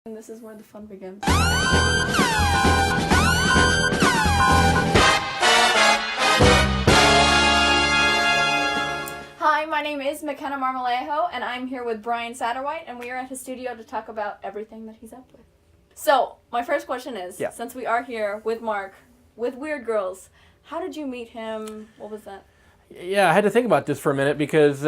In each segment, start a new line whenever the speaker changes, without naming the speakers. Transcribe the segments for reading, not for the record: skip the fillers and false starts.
And this is where the fun begins. Hi, my name is McKenna and I'm here with Brian Satterwhite, and we are at his studio to talk about everything that he's up with. So, my first question is, since we are here with Mark, with Weird Girls, how did you meet him? What was that?
Yeah, I had to think about this for a minute because,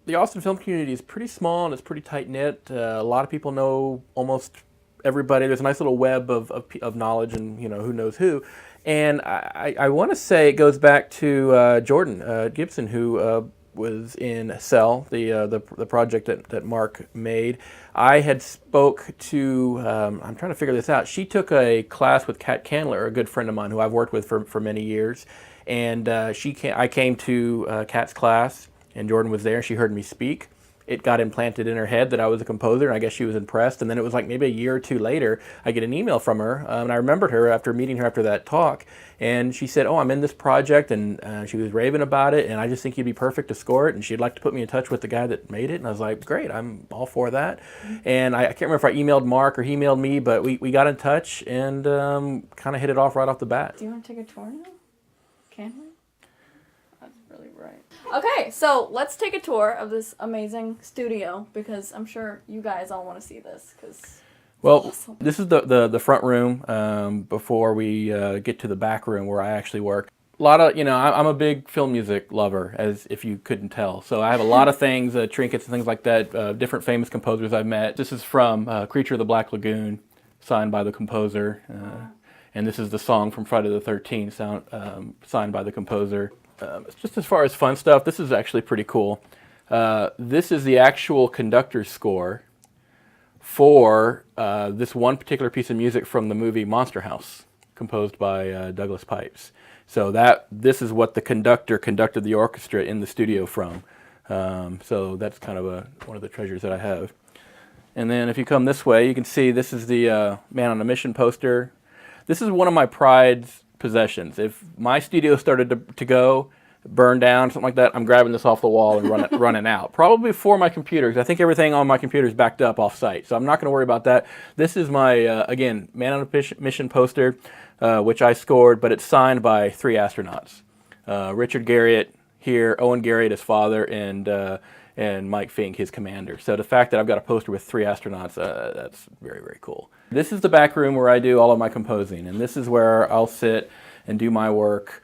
the Austin film community is pretty small and it's pretty tight-knit. A lot of people know almost everybody. There's a nice little web of knowledge and, who knows who. And I want to say it goes back to Jordan Gibson, who was in Cell, the project that Mark made. I had spoke to, I'm trying to figure this out. She took a class with Kat Candler, a good friend of mine who I've worked with for many years. And I came to Kat's class, and Jordan was there. She heard me speak. It got implanted in her head that I was a composer, and I guess she was impressed. And then it was like maybe a year or two later, I get an email from her, and I remembered her after meeting her after that talk. And she said, "Oh, I'm in this project," and she was raving about it, and I just think you'd be perfect to score it, and she'd like to put me in touch with the guy that made it. And I was like, great, I'm all for that. And I can't remember if I emailed Mark or he emailed me, but we got in touch and kind of hit it off right off the bat.
Do you want to take a tour now? Can we? That's really bright. Okay, so let's take a tour of this amazing studio, because I'm sure you guys all want to see this.
Well, awesome. This is the front room before we get to the back room where I actually work. A lot of, I'm a big film music lover, as if you couldn't tell. So I have a lot of things, trinkets and things like that, different famous composers I've met. This is from Creature of the Black Lagoon, signed by the composer. And this is the song from Friday the 13th, signed by the composer. Just as far as fun stuff, this is actually pretty cool. This is the actual conductor's score for this one particular piece of music from the movie Monster House, composed by Douglas Pipes. So this is what the conductor conducted the orchestra in the studio from. So that's kind of one of the treasures that I have. And then if you come this way, you can see this is the Man on a Mission poster. This is one of my prized possessions. If my studio started to go, burn down, something like that, I'm grabbing this off the wall and running out. Probably before my computer, because I think everything on my computer is backed up off-site. So I'm not going to worry about that. This is my, again, Man on a Mission poster, which I scored, but it's signed by 3 astronauts. Richard Garriott here, Owen Garriott, his father, and Mike Fink, his commander. So the fact that I've got a poster with 3 astronauts, that's very, very cool. This is the back room where I do all of my composing, and this is where I'll sit and do my work.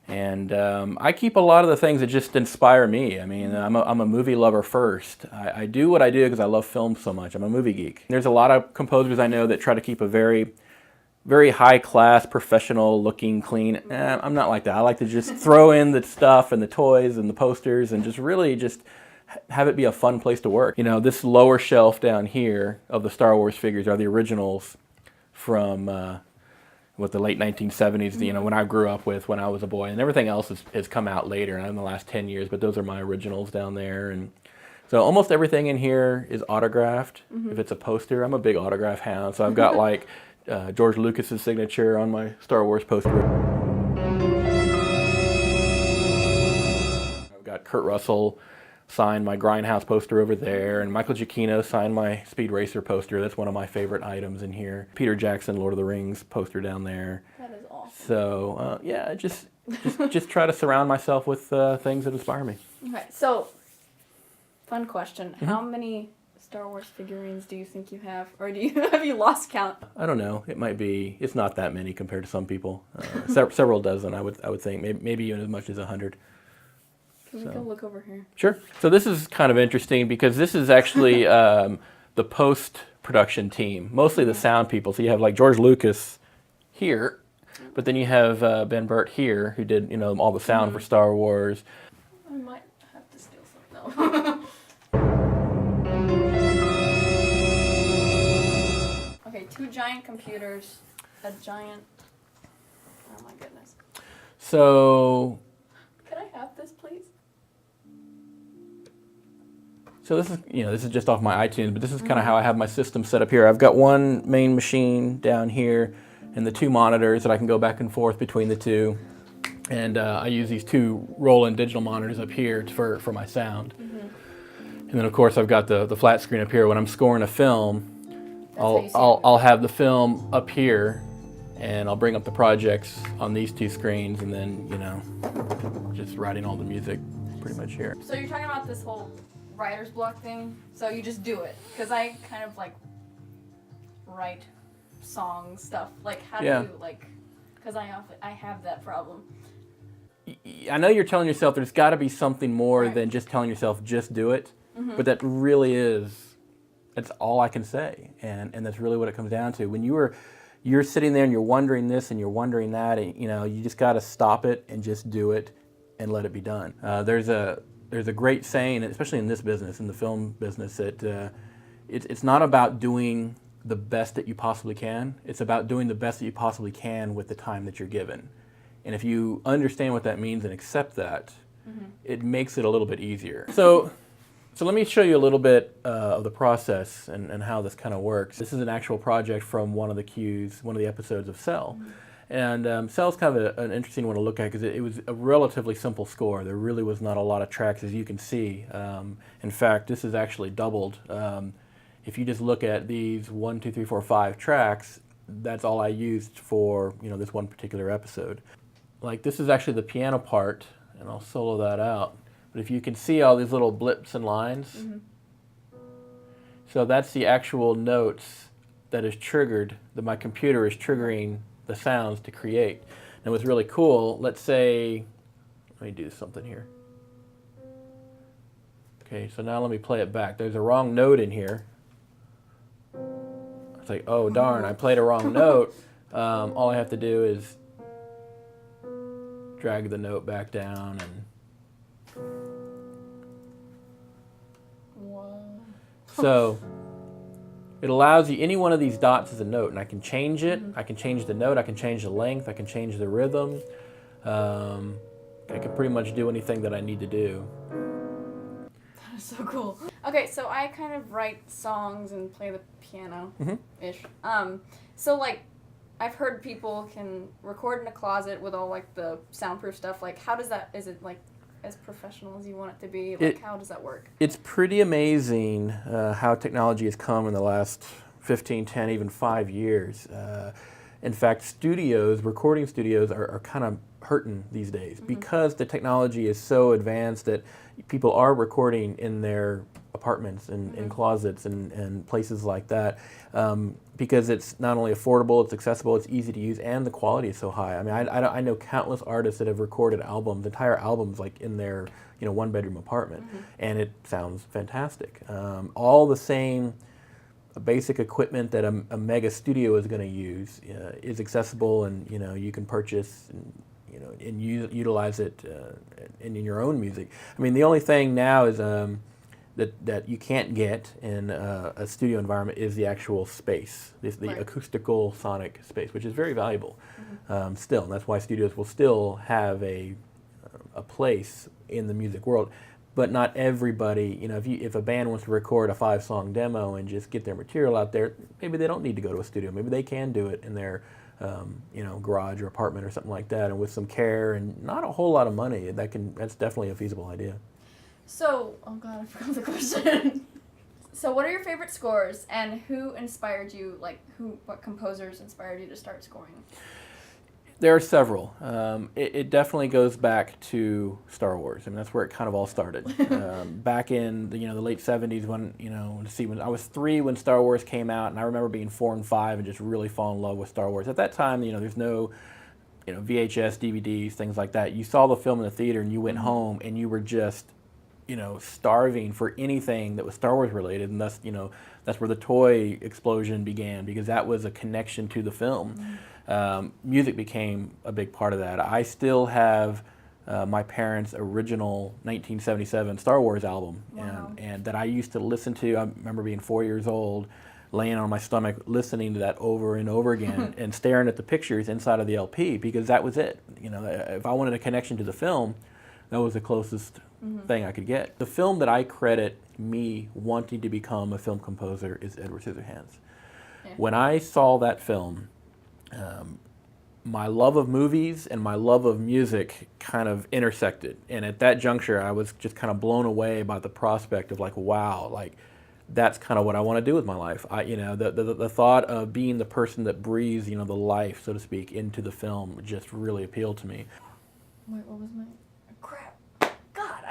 And I keep a lot of the things that just inspire me. I mean, I'm a movie lover first. I do what I do because I love film so much. I'm a movie geek. There's a lot of composers I know that try to keep a very, very high-class, professional-looking, clean. I'm not like that. I like to just throw in the stuff and the toys and the posters and just really just have it be a fun place to work. This lower shelf down here of the Star Wars figures are the originals from the late 1970s, when I grew up with, when I was a boy. And everything else has come out later, in the last 10 years, but those are my originals down there. And so almost everything in here is autographed. If it's a poster, I'm a big autograph hound. So I've got like George Lucas's signature on my Star Wars poster. I've got Kurt Russell signed my Grindhouse poster over there, and Michael Giacchino signed my Speed Racer poster. That's one of my favorite items in here. Peter Jackson, Lord of the Rings poster down there.
That is awesome.
So yeah, just try to surround myself with things that inspire me.
Okay, so fun question: how many Star Wars figurines do you think you have, or have you lost count?
I don't know. It might be. It's not that many compared to some people. Several dozen, I would think. Maybe even as much as 100.
Can we go look over here?
Sure. So this is kind of interesting because this is actually the post-production team, mostly the sound people. So you have like George Lucas here, but then you have Ben Burtt here, who did all the sound for Star Wars.
I might have to steal some. No. Okay, 2 giant computers, a giant. Oh my goodness.
So.
Could I have this, please?
So this is just off my iTunes, but this is kind of how I have my system set up here. I've got one main machine down here and the 2 monitors that I can go back and forth between the 2. And I use these 2 roll-in digital monitors up here for my sound. And then of course I've got the flat screen up here. When I'm scoring a film, I'll have the film up here, and I'll bring up the projects on these two screens, and then, you know, just writing all the music pretty much here.
So you're talking about this whole writer's block thing, so you just do it, because I kind of like write song stuff. Like, how do you, like, because I have that problem.
I know you're telling yourself there's got to be something more than just telling yourself just do it, but that really is, that's all I can say, and that's really what it comes down to. When you're sitting there and you're wondering this and you're wondering that, and, you know, you just got to stop it and just do it and let it be done. There's a great saying, especially in this business, in the film business, that it's not about doing the best that you possibly can. It's about doing the best that you possibly can with the time that you're given. And if you understand what that means and accept that, it makes it a little bit easier. So let me show you a little bit of the process and how this kind of works. This is an actual project from one of the episodes of Cell. And Cell's kind of an interesting one to look at because it was a relatively simple score. There really was not a lot of tracks, as you can see. In fact, this is actually doubled. If you just look at these 1, 2, 3, 4, 5 tracks, that's all I used for, you know, this one particular episode. Like, this is actually the piano part, and I'll solo that out. But if you can see all these little blips and lines, so that's the actual notes that is triggered, that my computer is triggering the sounds to create. And what's really cool, let's say, let me do something here. Okay, so now let me play it back. There's a wrong note in here. It's like, oh darn, I played a wrong note. All I have to do is drag the note back down and so it allows you, any one of these dots is a note, and I can change it. I can change the note, I can change the length, I can change the rhythm. I can pretty much do anything that I need to do.
That is so cool. Okay, so I kind of write songs and play the piano-ish. So, like, I've heard people can record in a closet with all, like, the soundproof stuff. Like, how does that, is it, like, as professional as you want it to be? Like, how does that work?
It's pretty amazing how technology has come in the last 15, 10, even 5 years. In fact, recording studios are kind of hurting these days because the technology is so advanced that people are recording in their apartments and in closets and places like that because it's not only affordable, it's accessible, it's easy to use, and the quality is so high. I mean, I know countless artists that have recorded albums, entire albums, like in their one-bedroom apartment, and it sounds fantastic. All the same basic equipment that a mega studio is going to use is accessible, and you can purchase and utilize it in your own music. I mean, the only thing now is that you can't get in a studio environment is the actual space, the acoustical sonic space, which is very valuable still. And that's why studios will still have a place in the music world. But not everybody, if a band wants to record a 5-song demo and just get their material out there, maybe they don't need to go to a studio. Maybe they can do it in their garage or apartment or something like that, and with some care and not a whole lot of money, that's definitely a feasible idea.
So, oh god, I forgot the question. So what are your favorite scores, and who inspired you, what composers inspired you to start scoring?
There are several. It definitely goes back to Star Wars. I mean, that's where it kind of all started. Back in the late 70s when I was 3 when Star Wars came out, and I remember being 4 and 5 and just really falling in love with Star Wars. At that time, there's no VHS, DVDs, things like that. You saw the film in the theater and you went home and you were just starving for anything that was Star Wars related, and that's where the toy explosion began, because that was a connection to the film. Music became a big part of that. I still have my parents' original 1977 Star Wars album, and that I used to listen to. I remember being 4 years old, laying on my stomach, listening to that over and over again, and staring at the pictures inside of the LP, because that was it. If I wanted a connection to the film, that was the closest thing I could get. The film that I credit me wanting to become a film composer is Edward Scissorhands. Yeah. When I saw that film, my love of movies and my love of music kind of intersected. And at that juncture, I was just kind of blown away by the prospect of wow, that's kind of what I want to do with my life. The thought of being the person that breathes, the life, so to speak, into the film just really appealed to me.
Wait, what was my... Crap. God,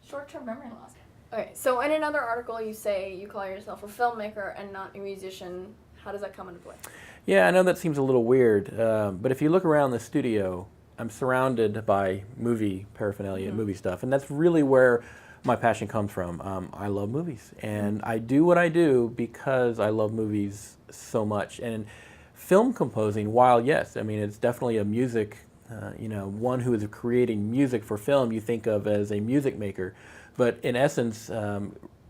short-term memory loss. Okay, so in another article you say you call yourself a filmmaker and not a musician. How does that come into play?
Yeah, I know that seems a little weird, but if you look around the studio, I'm surrounded by movie paraphernalia and movie stuff, and that's really where my passion comes from. I love movies, and I do what I do because I love movies so much. And film composing, while yes, I mean, it's definitely a music, one who is creating music for film, you think of as a music maker. But in essence,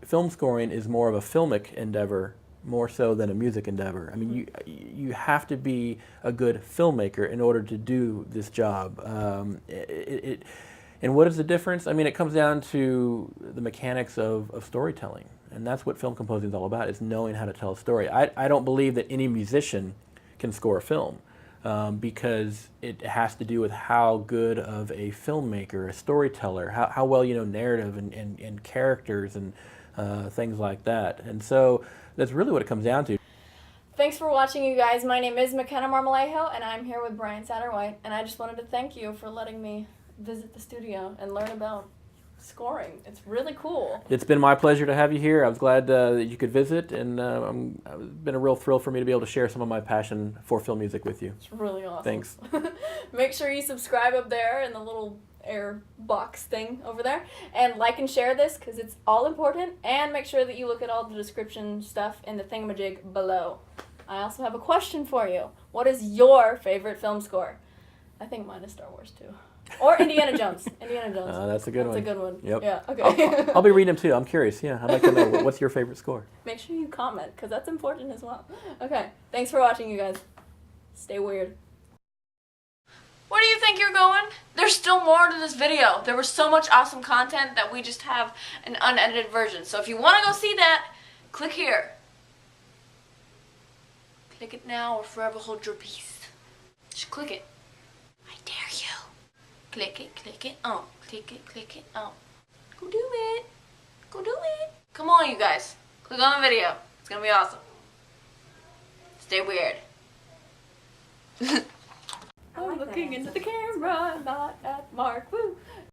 film scoring is more of a filmic endeavor, more so than a music endeavor. I mean, you have to be a good filmmaker in order to do this job. And what is the difference? I mean, it comes down to the mechanics of storytelling. And that's what film composing is all about, is knowing how to tell a story. I don't believe that any musician can score a film. Because it has to do with how good of a filmmaker, a storyteller, how well you know narrative and characters and things like that. And so that's really what it comes down to.
Thanks for watching, you guys. My name is McKenna Marmolejo, and I'm here with Brian Satterwhite. And I just wanted to thank you for letting me visit the studio and learn about scoring. It's really cool.
It's been my pleasure to have you here. I was glad that you could visit, and it's been a real thrill for me to be able to share some of my passion for film music with you.
It's really awesome.
Thanks.
Make sure you subscribe up there in the little air box thing over there, and like and share this because it's all important, and make sure that you look at all the description stuff in the thingamajig below. I also have a question for you. What is your favorite film score? I think mine is Star Wars too. Or Indiana Jones. Indiana Jones.
That's a good one.
That's a good one.
Yep.
Yeah, okay.
I'll be reading them too. I'm curious. Yeah, I'd like to know what's your favorite score.
Make sure you comment, because that's important as well. Okay, thanks for watching, you guys. Stay weird. Where do you think you're going? There's still more to this video. There was so much awesome content that we just have an unedited version. So if you want to go see that, click here. Click it now or forever hold your peace. Just click it. I dare you. Click it, click it, click it, Go do it. Go do it. Come on, you guys. Click on the video. It's gonna be awesome. Stay weird. I'm looking into the camera, not at Mark. Woo.